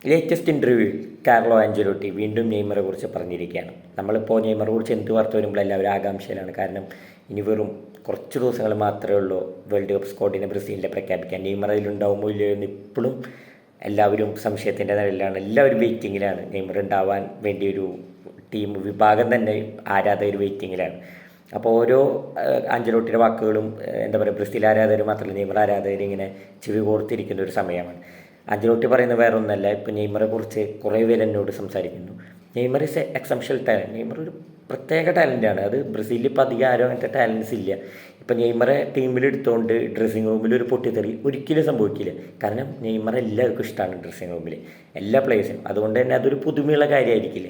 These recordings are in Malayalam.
ലേറ്റസ്റ്റ് ഇൻ്റർവ്യൂവിൽ കാർലോ ആഞ്ചലോട്ടി വീണ്ടും നെയ്മറെ കുറിച്ച് പറഞ്ഞിരിക്കുകയാണ്. നമ്മളിപ്പോൾ നെയ്മറെ കുറിച്ച് എന്ത് വാർത്ത വരുമ്പോൾ എല്ലാവരും ആകാംക്ഷയിലാണ്. കാരണം ഇനി വെറും കുറച്ച് ദിവസങ്ങൾ മാത്രമേ ഉള്ളൂ വേൾഡ് കപ്പ് സ്ക്വാഡിനെ ബ്രസീലിൻ്റെ പ്രഖ്യാപിക്കാൻ. നെയ്മർ അതിലുണ്ടാവുമോ ഇല്ലയോ എന്ന് ഇപ്പോഴും എല്ലാവരും സംശയത്തിൻ്റെ നിലയിലാണ്. എല്ലാവരും വെയിറ്റിങ്ങിലാണ്. നെയ്മർ ഉണ്ടാവാൻ വേണ്ടിയൊരു ടീം വിഭാഗം തന്നെ ആരാധകർ വെയിറ്റിങ്ങിലാണ്. അപ്പോൾ ഓരോ ആഞ്ചലോട്ടിയുടെ വാക്കുകളും എന്താ പറയുക, ബ്രസീൽ ആരാധകർ മാത്രമല്ല നെയ്മർ ആരാധകർ ഇങ്ങനെ ചെവി കോർത്തിരിക്കുന്ന ഒരു സമയമാണ്. ആഞ്ചലോട്ടി പറയുന്നത് വേറെ ഒന്നല്ല. ഇപ്പോൾ നെയ്മറെ കുറിച്ച് കുറേ പേര് എന്നോട് സംസാരിക്കുന്നു. Neymar is exceptional talent. Neymar ഒരു പ്രത്യേക ടാലൻ്റാണ്. അത് ബ്രസീലിൽ ഇപ്പോൾ അധികം ആരും അങ്ങനത്തെ ടാലൻസ് ഇല്ല. ഇപ്പം നെയ്മറെ ടീമിലെടുത്തുകൊണ്ട് ഡ്രസ്സിങ് റൂമിൽ ഒരു പൊട്ടിത്തെറി ഒരിക്കലും സംഭവിക്കില്ല. കാരണം നെയ്മറെ എല്ലാവർക്കും ഇഷ്ടമാണ് ഡ്രസ്സിങ് റൂമിൽ, എല്ലാ പ്ലേയേഴ്സിനും. അതുകൊണ്ട് തന്നെ അതൊരു പുതുമയുള്ള കാര്യമായിരിക്കില്ല.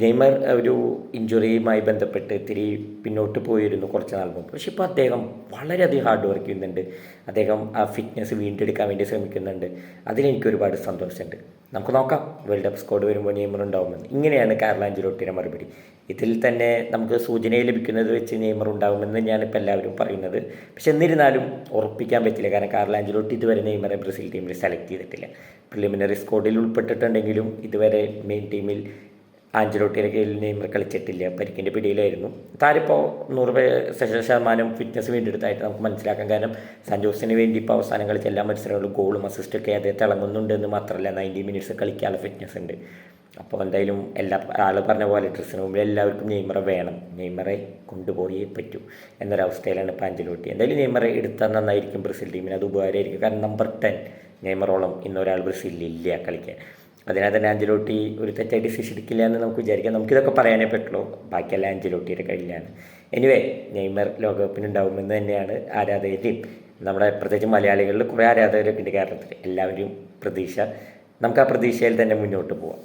നെയ്മർ ഒരു ഇഞ്ചുറിയുമായി ബന്ധപ്പെട്ട് ഇത്തിരി പിന്നോട്ട് പോയിരുന്നു കുറച്ച് നാൾ മുമ്പ്. പക്ഷെ ഇപ്പോൾ അദ്ദേഹം വളരെയധികം ഹാർഡ് വർക്ക് ചെയ്യുന്നുണ്ട്. അദ്ദേഹം ആ ഫിറ്റ്നസ് വീണ്ടെടുക്കാൻ വേണ്ടി ശ്രമിക്കുന്നുണ്ട്. അതിലെനിക്ക് ഒരുപാട് സന്തോഷമുണ്ട്. നമുക്ക് നോക്കാം വേൾഡ് കപ്പ് സ്ക്വാഡ് വരുമ്പോൾ നെയ്മർ ഉണ്ടാവുമെന്ന്. ഇങ്ങനെയാണ് കാർലോ ആഞ്ചലോട്ടിയുടെ മറുപടി. ഇതിൽ തന്നെ നമുക്ക് സൂചനയെ ലഭിക്കുന്നത് വെച്ച് നെയ്മർ ഉണ്ടാവുമെന്ന് ഞാനിപ്പോൾ എല്ലാവരും പറയുന്നത്. പക്ഷെ എന്നിരുന്നാലും ഉറപ്പിക്കാൻ പറ്റില്ല. കാരണം കാർലോ ആഞ്ചലോട്ടി ഇതുവരെ നെയ്മറെ ബ്രസീൽ ടീമിൽ സെലക്ട് ചെയ്തിട്ടില്ല. പ്രിലിമിനറി സ്ക്വാഡിൽ ഉൾപ്പെട്ടിട്ടുണ്ടെങ്കിലും ഇതുവരെ മെയിൻ ടീമിൽ ആഞ്ചലോട്ടിയുടെ കീഴിൽ നെയ്മർ കളിച്ചിട്ടില്ല. പരിക്കിൻ്റെ പിടിയിലായിരുന്നു. താരിപ്പോൾ 100% ഫിറ്റ്നസ് വീണ്ടെടുത്തായിട്ട് നമുക്ക് മനസ്സിലാക്കാൻ. കാരണം സാൻജോസിന് വേണ്ടി ഇപ്പോൾ അവസാനം കളിച്ച എല്ലാ മത്സരങ്ങളിലും ഗോളും അസിസ്റ്റൊക്കെ അദ്ദേഹം തിളങ്ങുന്നുണ്ട് എന്ന് മാത്രമല്ല 90 മിനിറ്റ്സ് കളിക്കാനുള്ള ഫിറ്റ്നസ് ഉണ്ട്. അപ്പോൾ എന്തായാലും ആൾ പറഞ്ഞ പോലെ ഡ്രസ്സിന് മുമ്പിൽ എല്ലാവർക്കും നെയ്മറെ വേണം, നെയ്മറെ കൊണ്ടുപോയേ പറ്റൂ എന്നൊരവസ്ഥയിലാണ് ഇപ്പോൾ ആഞ്ചലോട്ടി. എന്തായാലും നെയ്മറെ എടുത്താൽ നന്നായിരിക്കും ബ്രസീൽ ടീമിന്. അത് ഉപകാരമായിരിക്കും. കാരണം നമ്പർ 10 നെയ്മറോളം ഇന്നൊരാൾ ബ്രസീലിൽ ഇല്ല കളിക്കാൻ. അതിനാൽ തന്നെ ആഞ്ചലോട്ടി ഒരു തെറ്റായ ഡിസിഷൻ എടുക്കില്ല എന്ന് നമുക്ക് വിചാരിക്കാം. നമുക്കിതൊക്കെ പറയാനേ പറ്റുള്ളൂ. ബാക്കിയെല്ലാം ആഞ്ചലോട്ടിയുടെ കയ്യിലാണ്. എനിവേ, നെയ്മർ ലോകകപ്പിനുണ്ടാവുമെന്ന് തന്നെയാണ് ആരാധകരെയും നമ്മുടെ പ്രത്യേകിച്ച് മലയാളികളിൽ കുറേ ആരാധകരൊക്കെ ഉണ്ട് കേരളത്തിൽ. എല്ലാവരും പ്രതീക്ഷ. നമുക്ക് ആ പ്രതീക്ഷയിൽ തന്നെ മുന്നോട്ട് പോവാം.